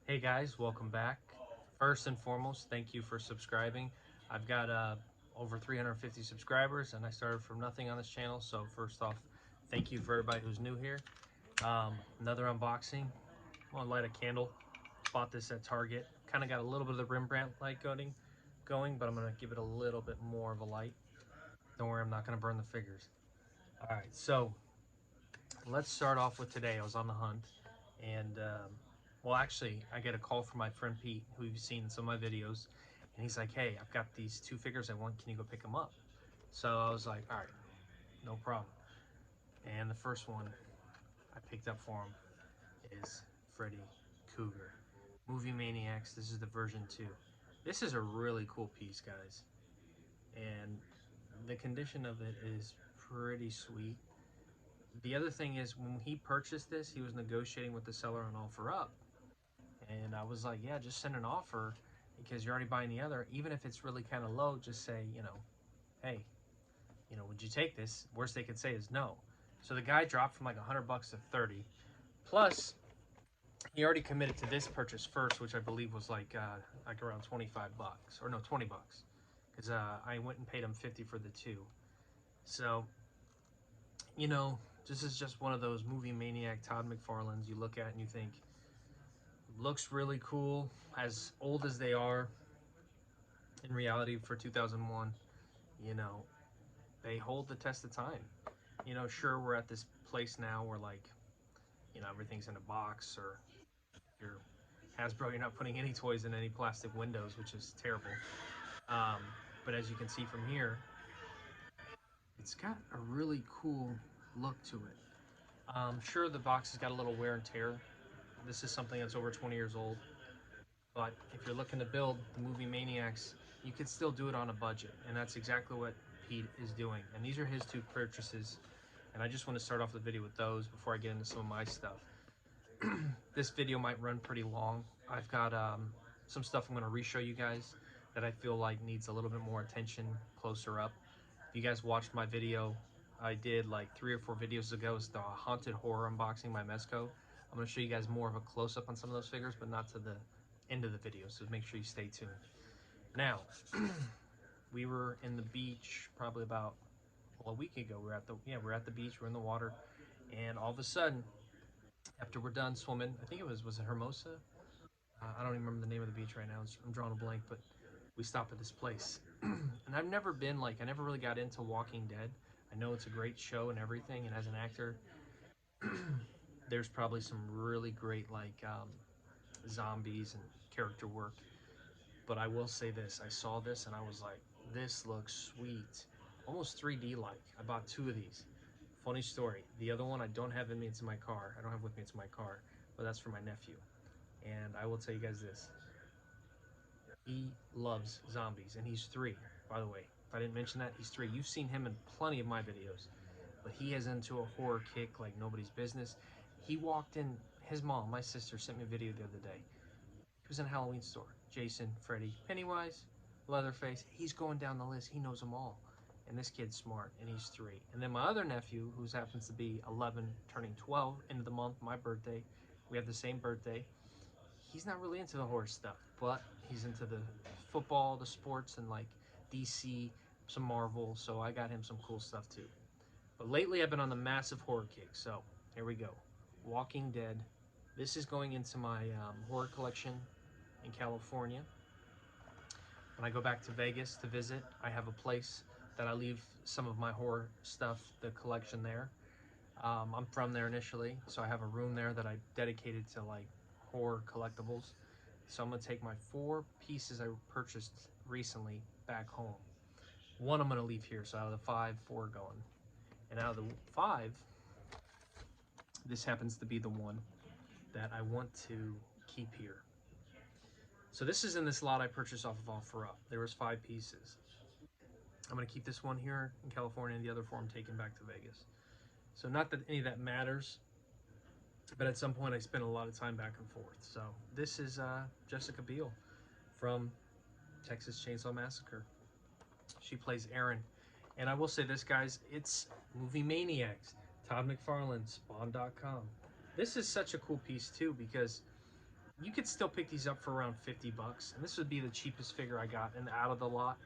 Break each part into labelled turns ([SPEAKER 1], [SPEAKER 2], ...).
[SPEAKER 1] Hey guys, welcome back. First and foremost, thank you for subscribing. I've got over 350 subscribers and I started from nothing on this channel. So first off, thank you for everybody who's new here. Another unboxing. I want to light a candle. Bought this at Target. Kind of got a little bit of the Rembrandt light going, but I'm going to give it a little bit more of a light. Don't worry, I'm not going to burn the figures. All right, so let's start off with today. I was on the hunt and well, actually, I get a call from my friend Pete, who you've seen in some of my videos, and he's like, hey, I've got these two figures I want, can you go pick them up? So I was like, all right, no problem. And the first one I picked up for him is Freddy Cougar. Movie Maniacs, this is the version 2. This is a really cool piece, guys, and the condition of it is pretty sweet. The other thing is, when he purchased this, he was negotiating with the seller on OfferUp. And I was like, yeah, just send an offer because you're already buying the other. Even if it's really kind of low, just say, hey, would you take this? Worst they could say is no. So the guy dropped from like $100 to 30. Plus, he already committed to this purchase first, which I believe was like around 25 bucks, or no, 20 bucks, because I went and paid him 50 for the two. So, this is just one of those movie maniac Todd McFarlane's you look at and you think, looks really cool, as old as they are. In reality, for 2001, you know, they hold the test of time. Sure, we're at this place now where, like, everything's in a box, or you're Hasbro, you're not putting any toys in any plastic windows, which is terrible. Um, but as you can see from here, it's got a really cool look to it. Sure, the box has got a little wear and tear. This is something that's over 20 years old. But if you're looking to build the movie Maniacs, you could still do it on a budget. And that's exactly what Pete is doing. And these are his two purchases. And I just want to start off the video with those before I get into some of my stuff. This video might run pretty long. I've got some stuff I'm going to re-show you guys that I feel like needs a little bit more attention closer up. If you guys watched my video I did like 3 or 4 videos ago, it's the haunted horror unboxing by Mezco. I'm going to show you guys more of a close-up on some of those figures, but not to the end of the video, so make sure you stay tuned. Now, we were in the beach probably about a week ago. We're at the beach, we're in the water, and all of a sudden, after we're done swimming, I think was it Hermosa? I don't even remember the name of the beach right now. I'm drawing a blank, but we stopped at this place. And I've never been I never really got into Walking Dead. I know it's a great show and everything, and as an actor, there's probably some really great zombies and character work. But I will say this, I saw this and I was like, this looks sweet. Almost 3D like. I bought two of these. Funny story. The other one I don't have in me, it's in my car. I don't have with me, it's in my car. But that's for my nephew. And I will tell you guys this. He loves zombies, and he's 3, by the way. If I didn't mention that, he's 3. You've seen him in plenty of my videos. But he is into a horror kick like nobody's business. He walked in, his mom, my sister, sent me a video the other day. He was in a Halloween store. Jason, Freddy, Pennywise, Leatherface. He's going down the list. He knows them all. And this kid's smart, and he's 3. And then my other nephew, who happens to be 11, turning 12, end of the month, my birthday. We have the same birthday. He's not really into the horror stuff, but he's into the football, the sports, and like DC, some Marvel. So I got him some cool stuff too. But lately I've been on the massive horror kick. So here we go. Walking Dead. This is going into my horror collection in California. When I go back to Vegas to visit, I have a place that I leave some of my horror stuff, the collection there. I'm from there initially, so I have a room there that I dedicated to like horror collectibles. So I'm gonna take my 4 pieces I purchased recently back home. One I'm gonna leave here, so out of the 5, 4 are going. And out of the 5, this happens to be the one that I want to keep here. So this is in this lot I purchased off of OfferUp. There was 5 pieces. I'm gonna keep this one here in California and the other 4 I'm taking back to Vegas. So not that any of that matters, but at some point I spent a lot of time back and forth. So this is Jessica Biel from Texas Chainsaw Massacre. She plays Erin. And I will say this, guys, it's Movie Maniacs, Todd McFarlane, Spawn.com. This is such a cool piece too, because you could still pick these up for around 50 bucks. And this would be the cheapest figure I got and out of the lot,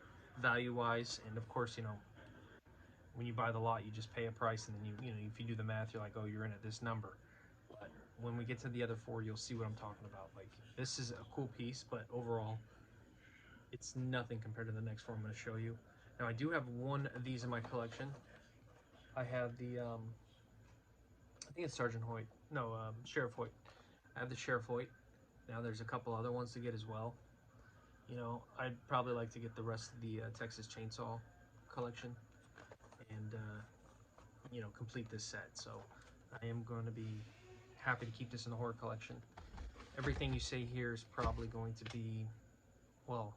[SPEAKER 1] value wise. And of course, you know, when you buy the lot, you just pay a price, and then you know, if you do the math, you're like, oh, you're in at this number. But when we get to the other four, you'll see what I'm talking about. Like, this is a cool piece, but overall, it's nothing compared to the next four I'm going to show you. Now, I do have one of these in my collection. I have the, I think it's Sergeant Hoyt. No, Sheriff Hoyt. I have the Sheriff Hoyt. Now, there's a couple other ones to get as well. You know, I'd probably like to get the rest of the Texas Chainsaw collection and, you know, complete this set. So I am going to be happy to keep this in the horror collection. Everything you say here is probably going to be, well,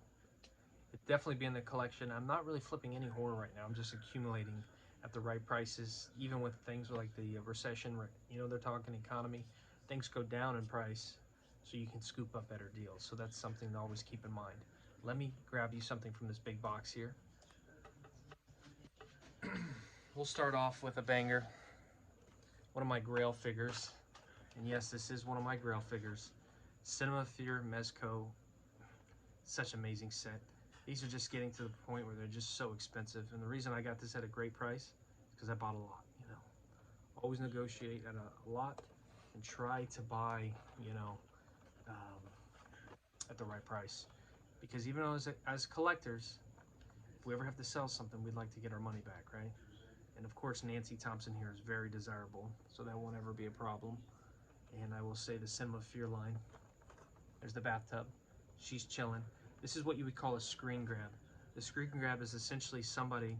[SPEAKER 1] it'd definitely be in the collection. I'm not really flipping any horror right now. I'm just accumulating at the right prices, even with things like the recession, you know, they're talking economy, things go down in price, so you can scoop up better deals. So that's something to always keep in mind. Let me grab you something from this big box here. We'll start off with a banger, one of my Grail figures. And yes, this is one of my Grail figures. Cinema Fear Mezco. Such an amazing set. These are just getting to the point where they're just so expensive. And the reason I got this at a great price is because I bought a lot, you know. Always negotiate at a lot and try to buy, you know, at the right price. Because even as collectors, if we ever have to sell something, we'd like to get our money back, right? And of course, Nancy Thompson here is very desirable, so that won't ever be a problem. And I will say the Cinema Fear line. There's the bathtub. She's chilling. This is what you would call a screen grab. The screen grab is essentially somebody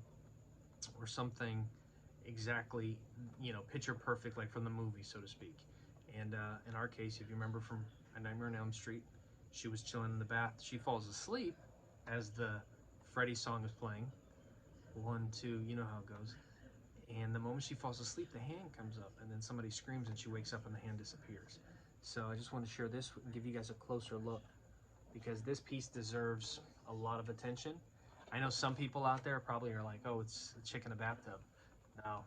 [SPEAKER 1] or something exactly, you know, picture perfect, like from the movie, so to speak. And in our case, if you remember from A Nightmare on Elm Street, she was chilling in the bath. She falls asleep as the Freddy song is playing. 1, 2, you know how it goes. And the moment she falls asleep, the hand comes up, and then somebody screams, and she wakes up, and the hand disappears. So I just want to share this and give you guys a closer look, because this piece deserves a lot of attention. I know some people out there probably are like, oh, it's a chick in a bathtub. No,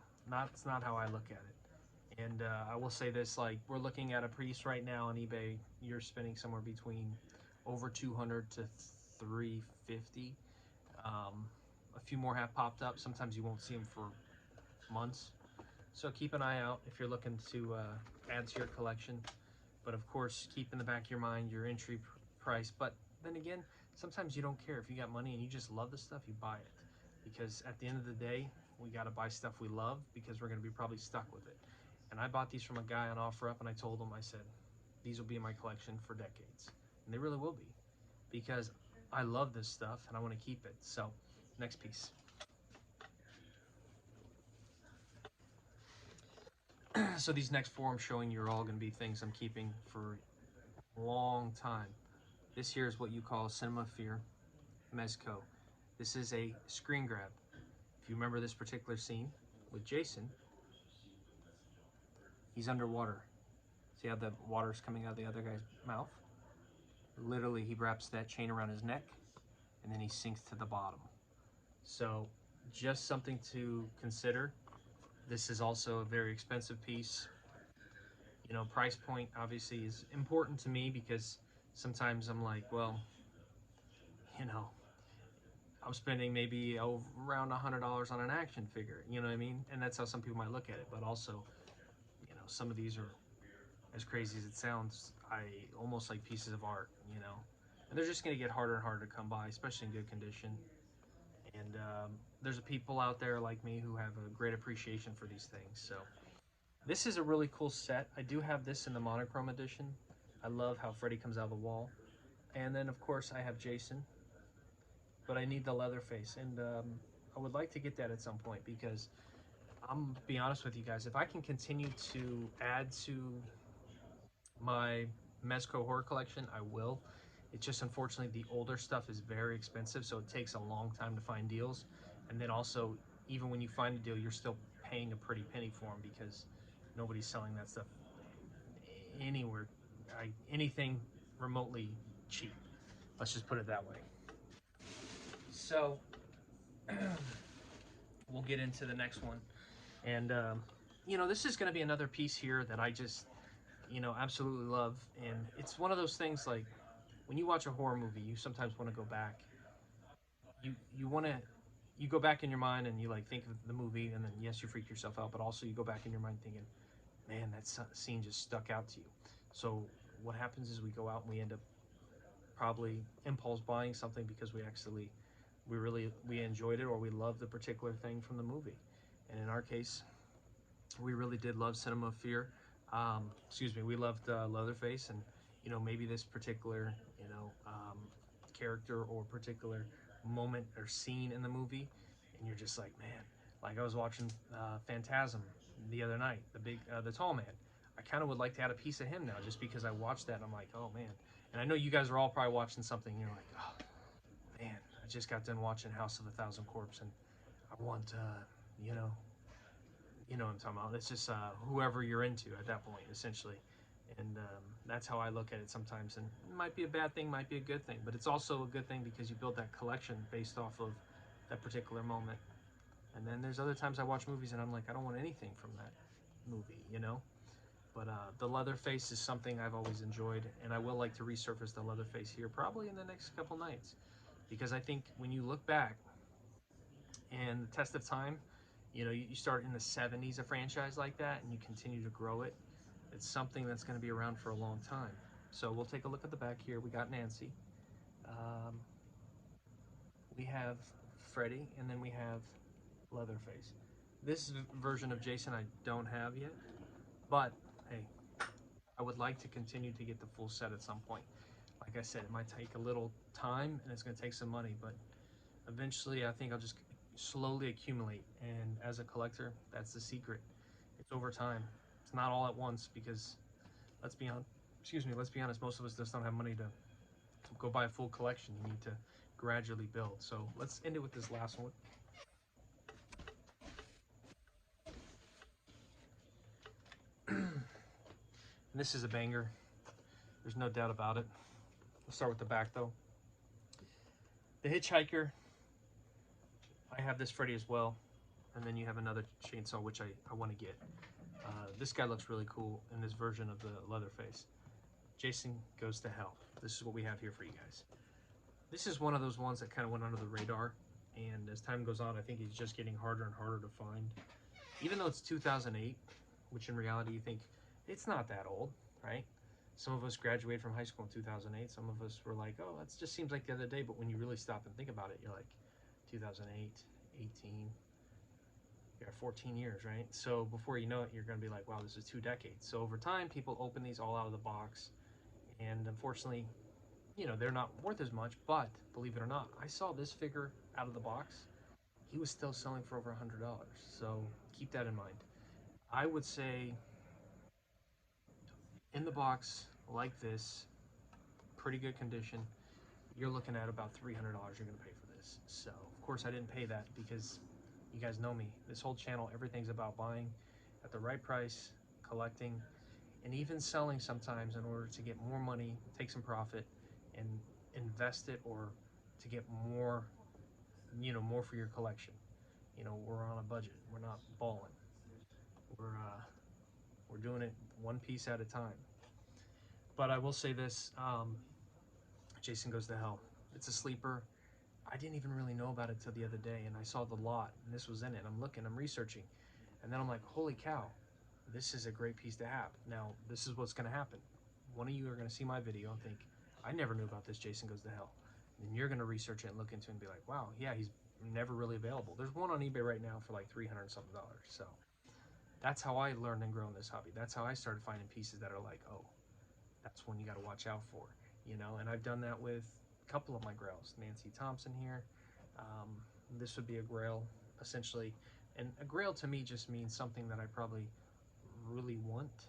[SPEAKER 1] it's not how I look at it. And I will say this, like, we're looking at a piece right now on eBay, you're spending somewhere between over 200 to 350. A few more have popped up. Sometimes you won't see them for months. So keep an eye out if you're looking to add to your collection. But of course, keep in the back of your mind your entry price. But then again, sometimes you don't care. If you got money and you just love the stuff, you buy it. Because at the end of the day, we got to buy stuff we love, because we're going to be probably stuck with it. And I bought these from a guy on OfferUp, and I told him, I said, these will be in my collection for decades. And they really will be, because I love this stuff and I want to keep it. So, next piece. So these next four I'm showing you are all going to be things I'm keeping for a long time. This here is what you call Cinema Fear Mezco. This is a screen grab. If you remember this particular scene with Jason, he's underwater. See how the water's coming out of the other guy's mouth? Literally, he wraps that chain around his neck, and then he sinks to the bottom. So just something to consider. This is also a very expensive piece. You know, price point obviously is important to me, because sometimes I'm like, well, you know, I'm spending maybe around $100 on an action figure, you know what I mean? And that's how some people might look at it. But also, you know, some of these are, as crazy as it sounds, I almost like pieces of art, you know? And they're just gonna get harder and harder to come by, especially in good condition. And there's people out there like me who have a great appreciation for these things. So this is a really cool set. I do have this in the monochrome edition. I love how Freddy comes out of the wall. And then of course I have Jason, but I need the Leatherface, and I would like to get that at some point, because I'm be honest with you guys, if I can continue to add to my Mezco horror collection, I will. It's just unfortunately the older stuff is very expensive, so it takes a long time to find deals. And then also, even when you find a deal, you're still paying a pretty penny for them, because nobody's selling that stuff anywhere, anything remotely cheap. Let's just put it that way. So we'll get into the next one. And, you know, this is going to be another piece here that I just, absolutely love. And it's one of those things like when you watch a horror movie, you sometimes want to go back. You want to you go back in your mind and you like think of the movie, and then yes, you freak yourself out, but also you go back in your mind thinking, man, that scene just stuck out to you. So what happens is we go out and we end up probably impulse buying something because we enjoyed it or we loved the particular thing from the movie. And in our case, we really did love Cinema of Fear. Excuse me, we loved Leatherface, and maybe this particular character or particular moment or scene in the movie, and you're just like, man, like I was watching Phantasm the other night, the tall man. I kind of would like to add a piece of him now, just because I watched that and I'm like, oh man. And I know you guys are all probably watching something, and you're like, oh man, I just got done watching House of a Thousand Corpses, and I want, you know, what I'm talking about. It's just whoever you're into at that point, essentially. And that's how I look at it sometimes. And it might be a bad thing, might be a good thing, but it's also a good thing because you build that collection based off of that particular moment. And then there's other times I watch movies and I'm like, I don't want anything from that movie. But the Leatherface is something I've always enjoyed, and I will like to resurface the Leatherface here probably in the next couple nights, because I think when you look back and the test of time, you start in the 70s, a franchise like that, and you continue to grow it. It's something that's going to be around for a long time. So we'll take a look at the back here. We got Nancy. Um, we have Freddy, and then we have Leatherface. This version of Jason I don't have yet, but hey, I would like to continue to get the full set at some point. Like I said, it might take a little time and it's going to take some money, but eventually I think I'll just slowly accumulate. And as a collector, that's the secret. It's over time. It's not all at once, because let's be honest. Excuse me. Let's be honest. Most of us just don't have money to go buy a full collection. You need to gradually build. So let's end it with this last one. And this is a banger. There's no doubt about it. Let's start with the back though. The Hitchhiker. I have this Freddy as well, and then you have another chainsaw which I want to get. This guy looks really cool in this version of the Leatherface. Jason Goes to Hell. This is what we have here for you guys. This is one of those ones that kind of went under the radar, and as time goes on, I think he's just getting harder and harder to find. Even though it's 2008, which in reality you think it's not that old, right? Some of us graduated from high school in 2008. Some of us were like, oh, that just seems like the other day. But when you really stop and think about it, you're like, 2008, 18, you got 14 years, right? So before you know it, you're going to be like, wow, this is 2 decades. So over time, people open these all out of the box. And unfortunately, they're not worth as much. But believe it or not, I saw this figure out of the box. He was still selling for over $100. So keep that in mind. I would say in the box like this, pretty good condition, you're looking at about $300 you're going to pay for this. So of course I didn't pay that because you guys know me. This whole channel, everything's about buying at the right price, collecting, and even selling sometimes in order to get more money, take some profit, and invest it, or to get more, more for your collection. We're on a budget. We're not balling. We're doing it one piece at a time. But I will say this: Jason Goes to Hell. It's a sleeper. I didn't even really know about it till the other day, and I saw the lot, and this was in it. I'm looking, I'm researching, and then I'm like, holy cow, this is a great piece to have. Now, this is what's going to happen. One of you are going to see my video and think, I never knew about this Jason Goes to Hell. And you're going to research it and look into it and be like, wow, yeah, he's never really available. There's one on eBay right now for like $300 something. So that's how I learned and grown this hobby. That's how I started finding pieces that are like, oh, that's one you got to watch out for, and I've done that with a couple of my grails. Nancy Thompson here. Um, this would be a grail, essentially. And a grail to me just means something that I probably really want